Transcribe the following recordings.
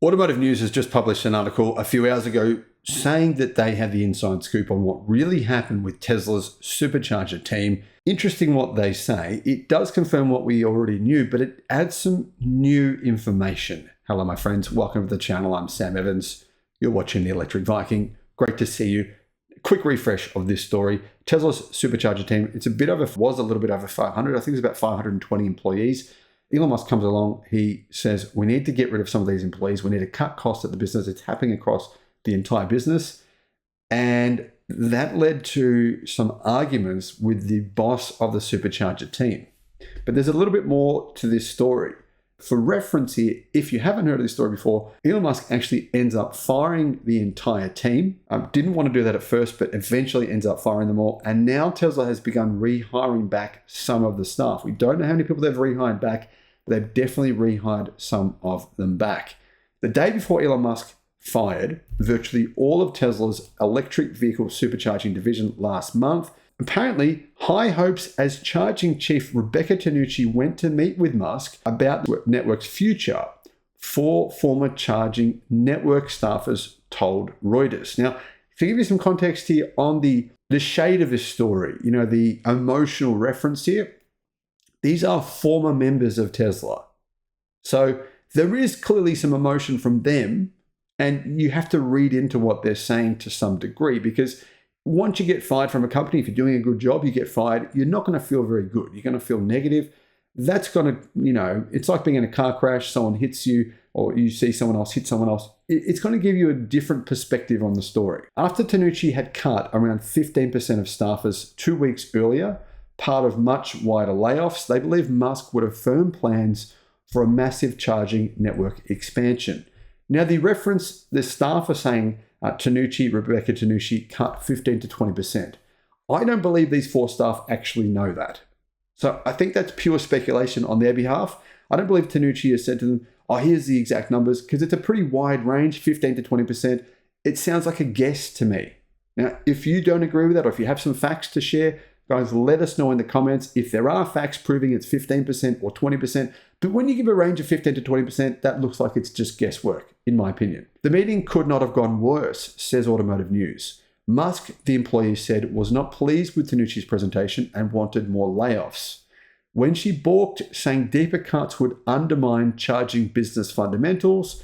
Automotive News has just published an article a few hours ago saying that they have the inside scoop on what really happened with Tesla's Supercharger team. Interesting what they say. It does confirm what we already knew, but it adds some new information. Hello, my friends. Welcome to the channel. I'm Sam Evans. You're watching the Electric Viking. Great to see you. Quick refresh of this story. Tesla's Supercharger team, was a little bit over 500. I think it's about 520 employees. Elon Musk comes along. He says, we need to get rid of some of these employees. We need to cut costs at the business. It's happening across the entire business. And that led to some arguments with the boss of the Supercharger team. But there's a little bit more to this story. For reference here, if you haven't heard of this story before, Elon Musk actually ends up firing the entire team. Didn't want to do that at first, but eventually ends up firing them all. And now Tesla has begun rehiring back some of the staff. We don't know how many people they've rehired back, but they've definitely rehired some of them back. The day before Elon Musk fired virtually all of Tesla's electric vehicle supercharging division last month, apparently, high hopes as charging chief Rebecca Tanucci went to meet with Musk about the network's future. Four former charging network staffers told Reuters. Now, to give you some context here on the shade of this story, the emotional reference here, these are former members of Tesla. So there is clearly some emotion from them, and you have to read into what they're saying to some degree, because once you get fired from a company, if you're doing a good job, you get fired, you're not going to feel very good. You're going to feel negative. That's going to, it's like being in a car crash, someone hits you, or you see someone else hit someone else. It's going to give you a different perspective on the story. After Tanucci had cut around 15% of staffers 2 weeks earlier, part of much wider layoffs, they believe Musk would have firm plans for a massive charging network expansion. Now, the staff are saying Rebecca Tanucci cut 15 to 20%. I don't believe these four staff actually know that. So I think that's pure speculation on their behalf. I don't believe Tanucci has said to them, here's the exact numbers, because it's a pretty wide range, 15 to 20%. It sounds like a guess to me. Now, if you don't agree with that, or if you have some facts to share, guys, let us know in the comments if there are facts proving it's 15% or 20%. But when you give a range of 15 to 20%, that looks like it's just guesswork, in my opinion. The meeting could not have gone worse, says Automotive News. Musk, the employee said, was not pleased with Tanucci's presentation and wanted more layoffs. When she balked, saying deeper cuts would undermine charging business fundamentals,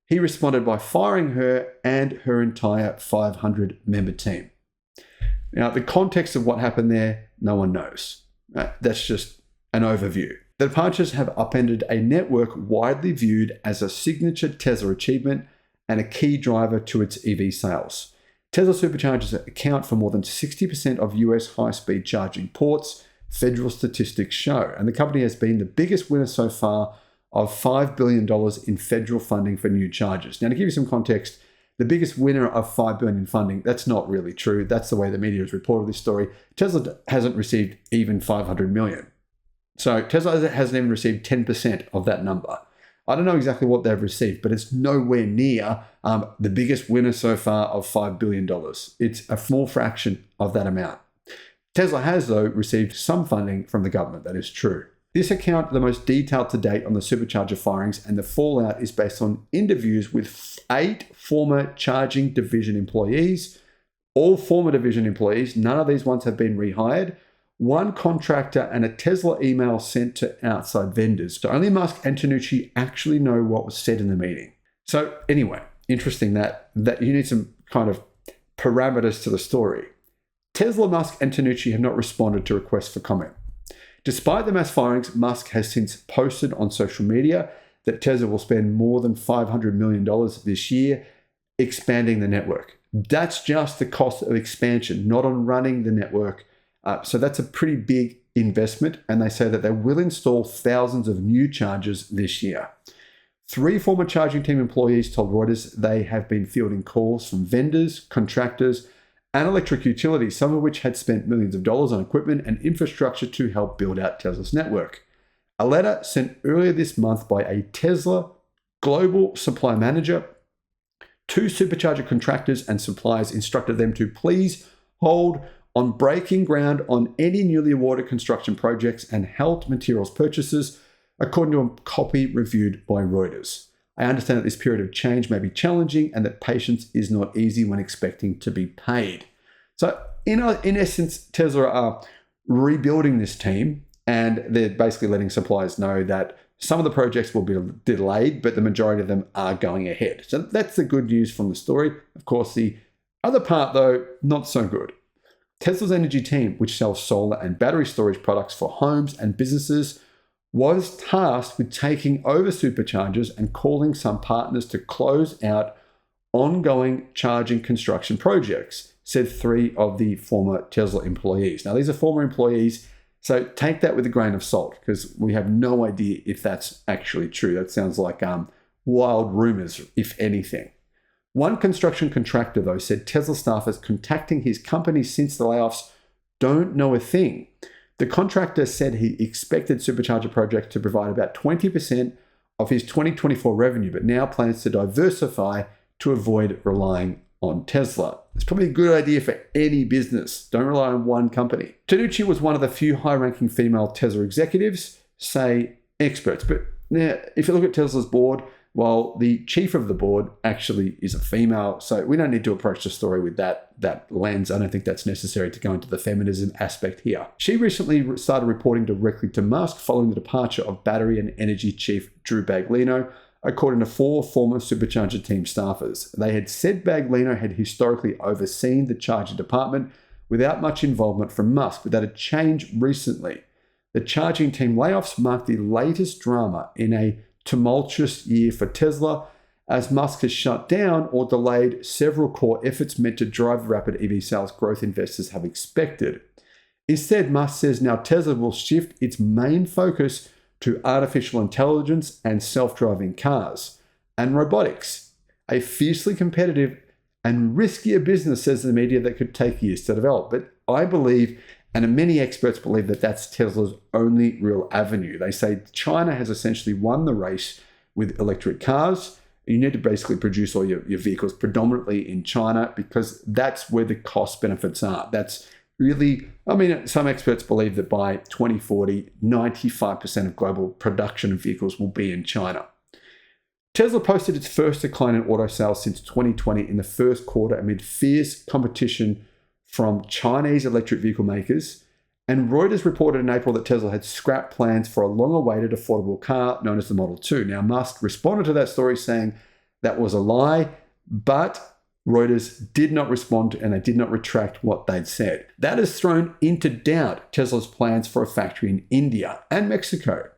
he responded by firing her and her entire 500-member team. Now, the context of what happened there, no one knows. That's just an overview. The departures have upended a network widely viewed as a signature Tesla achievement and a key driver to its EV sales. Tesla Superchargers account for more than 60% of US high-speed charging ports, federal statistics show, and the company has been the biggest winner so far of $5 billion in federal funding for new chargers. Now, to give you some context, the biggest winner of $5 billion in funding, that's not really true. That's the way the media has reported this story. Tesla hasn't received even $500 million. So Tesla hasn't even received 10% of that number. I don't know exactly what they've received, but it's nowhere near the biggest winner so far of $5 billion. It's a small fraction of that amount. Tesla has, though, received some funding from the government. That is true. This account, the most detailed to date on the Supercharger firings, and the fallout is based on interviews with 8 former charging division employees, all former division employees. None of these ones have been rehired. 1 contractor and a Tesla email sent to outside vendors. So only Musk and Tanucci actually know what was said in the meeting. So anyway, interesting that you need some kind of parameters to the story. Tesla, Musk, and Tanucci have not responded to requests for comment. Despite the mass firings, Musk has since posted on social media that Tesla will spend more than $500 million this year expanding the network. That's just the cost of expansion, not on running the network. So that's a pretty big investment, and they say that they will install thousands of new chargers this year. 3 former charging team employees told Reuters they have been fielding calls from vendors, contractors, and electric utilities, some of which had spent millions of dollars on equipment and infrastructure to help build out Tesla's network. A letter sent earlier this month by a Tesla global supply manager, 2 supercharger contractors and suppliers instructed them to please hold on breaking ground on any newly awarded construction projects and held materials purchases, according to a copy reviewed by Reuters. I understand that this period of change may be challenging and that patience is not easy when expecting to be paid. So in essence, Tesla are rebuilding this team, and they're basically letting suppliers know that some of the projects will be delayed, but the majority of them are going ahead. So that's the good news from the story. Of course, the other part, though, not so good. Tesla's energy team, which sells solar and battery storage products for homes and businesses, was tasked with taking over superchargers and calling some partners to close out ongoing charging construction projects, said 3 of the former Tesla employees. Now, these are former employees, so take that with a grain of salt, because we have no idea if that's actually true. That sounds like wild rumors, if anything. One construction contractor, though, said Tesla staffers contacting his company since the layoffs don't know a thing. The contractor said he expected supercharger projects to provide about 20% of his 2024 revenue, but now plans to diversify to avoid relying on Tesla. It's probably a good idea for any business. Don't rely on one company. Tanucci was one of the few high-ranking female Tesla executives, say experts. But now, if you look at Tesla's board, well, the chief of the board actually is a female, so we don't need to approach the story with that lens. I don't think that's necessary to go into the feminism aspect here. She recently started reporting directly to Musk following the departure of battery and energy chief Drew Baglino, according to 4 former Supercharger team staffers. They had said Baglino had historically overseen the charging department without much involvement from Musk, but that had changed recently. The charging team layoffs marked the latest drama in a tumultuous year for Tesla, as Musk has shut down or delayed several core efforts meant to drive the rapid EV sales growth investors have expected. Instead, Musk says now Tesla will shift its main focus to artificial intelligence and self-driving cars and robotics, a fiercely competitive and riskier business, says the media, that could take years to develop. But I believe, and many experts believe, that that's Tesla's only real avenue. They say China has essentially won the race with electric cars. You need to basically produce all your vehicles predominantly in China, because that's where the cost benefits are. That's really, some experts believe that by 2040, 95% of global production of vehicles will be in China. Tesla posted its first decline in auto sales since 2020 in the first quarter amid fierce competition from Chinese electric vehicle makers, and Reuters reported in April that Tesla had scrapped plans for a long-awaited affordable car known as the Model 2. Now, Musk responded to that story saying that was a lie, but Reuters did not respond and they did not retract what they'd said. That has thrown into doubt Tesla's plans for a factory in India and Mexico.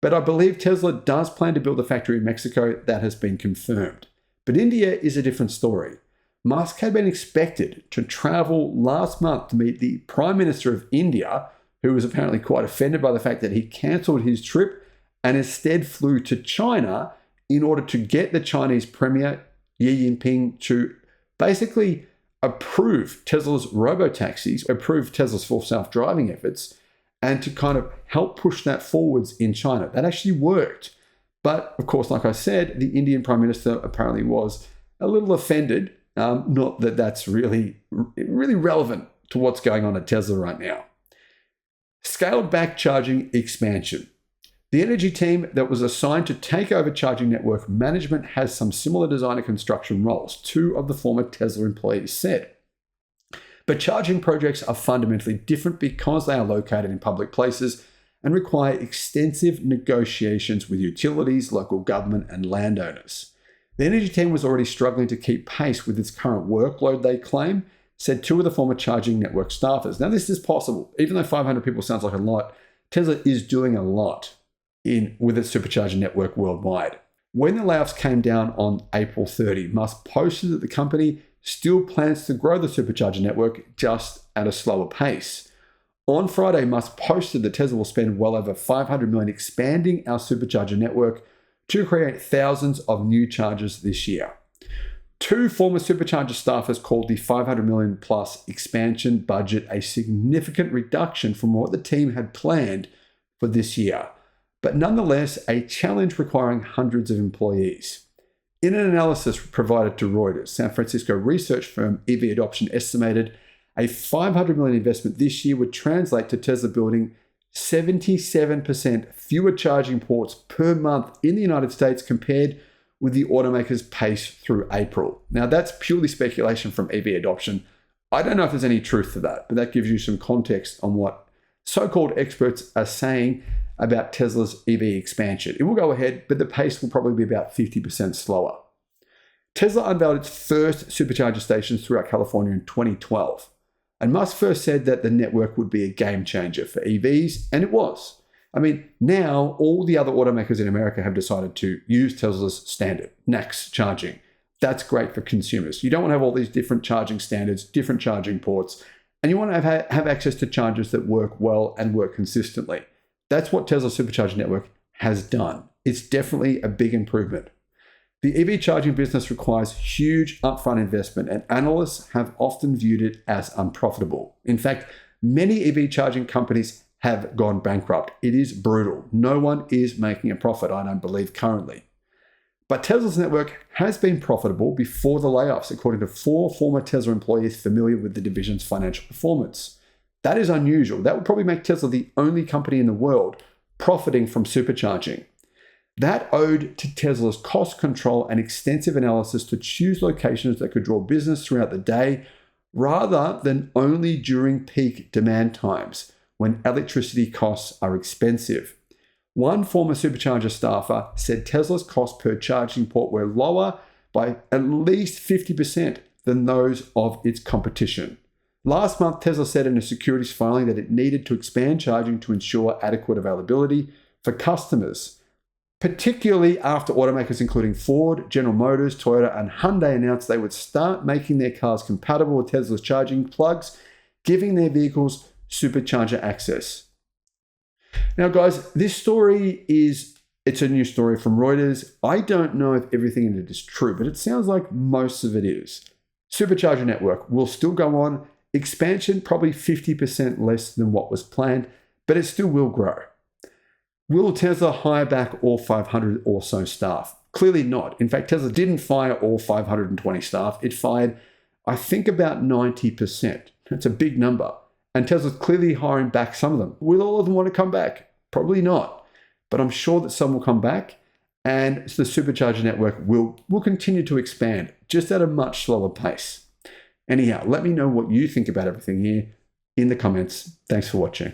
But I believe Tesla does plan to build a factory in Mexico. That has been confirmed. But India is a different story. Musk had been expected to travel last month to meet the Prime Minister of India, who was apparently quite offended by the fact that he cancelled his trip and instead flew to China in order to get the Chinese Premier Xi Jinping to basically approve Tesla's robotaxis, approve Tesla's full self-driving efforts, and to kind of help push that forwards in China. That actually worked. But of course, like I said, the Indian Prime Minister apparently was a little offended. Not that that's really relevant to what's going on at Tesla right now. Scaled back charging expansion. The energy team that was assigned to take over charging network management has some similar design and construction roles, 2 of the former Tesla employees said. But charging projects are fundamentally different because they are located in public places and require extensive negotiations with utilities, local government, and landowners. The energy team was already struggling to keep pace with its current workload, they claim, said 2 of the former charging network staffers. Now, this is possible. Even though 500 people sounds like a lot, Tesla is doing a lot with its supercharger network worldwide. When the layoffs came down on April 30, Musk posted that the company still plans to grow the supercharger network, just at a slower pace. On Friday, Musk posted that Tesla will spend well over $500 million expanding our supercharger network to create thousands of new chargers this year. 2 former supercharger staffers called the $500 million plus expansion budget a significant reduction from what the team had planned for this year, but nonetheless a challenge requiring hundreds of employees. In an analysis provided to Reuters, San Francisco research firm EV Adoption estimated a $500 million investment this year would translate to Tesla building 77% fewer charging ports per month in the United States compared with the automaker's pace through April. Now, that's purely speculation from EV adoption. I don't know if there's any truth to that, but that gives you some context on what so-called experts are saying about Tesla's EV expansion. It will go ahead, but the pace will probably be about 50% slower. Tesla unveiled its first supercharger stations throughout California in 2012. And Musk first said that the network would be a game changer for EVs, and it was. I mean, now all the other automakers in America have decided to use Tesla's standard, NACS charging. That's great for consumers. You don't want to have all these different charging standards, different charging ports, and you want to have access to chargers that work well and work consistently. That's what Tesla Supercharger network has done. It's definitely a big improvement. The EV charging business requires huge upfront investment, and analysts have often viewed it as unprofitable. In fact, many EV charging companies have gone bankrupt. It is brutal. No one is making a profit, I don't believe, currently. But Tesla's network has been profitable before the layoffs, according to 4 former Tesla employees familiar with the division's financial performance. That is unusual. That would probably make Tesla the only company in the world profiting from supercharging. That owed to Tesla's cost control and extensive analysis to choose locations that could draw business throughout the day rather than only during peak demand times when electricity costs are expensive. One former supercharger staffer said Tesla's cost per charging port were lower by at least 50% than those of its competition. Last month, Tesla said in a securities filing that it needed to expand charging to ensure adequate availability for customers, particularly after automakers including Ford, General Motors, Toyota, and Hyundai announced they would start making their cars compatible with Tesla's charging plugs, giving their vehicles supercharger access. Now, guys, this story it's a new story from Reuters. I don't know if everything in it is true, but it sounds like most of it is. Supercharger network will still go on. Expansion probably 50% less than what was planned, but it still will grow. Will Tesla hire back all 500 or so staff? Clearly not. In fact, Tesla didn't fire all 520 staff. It fired, I think, about 90%. That's a big number. And Tesla's clearly hiring back some of them. Will all of them want to come back? Probably not. But I'm sure that some will come back, and the supercharger network will continue to expand, just at a much slower pace. Anyhow, let me know what you think about everything here in the comments. Thanks for watching.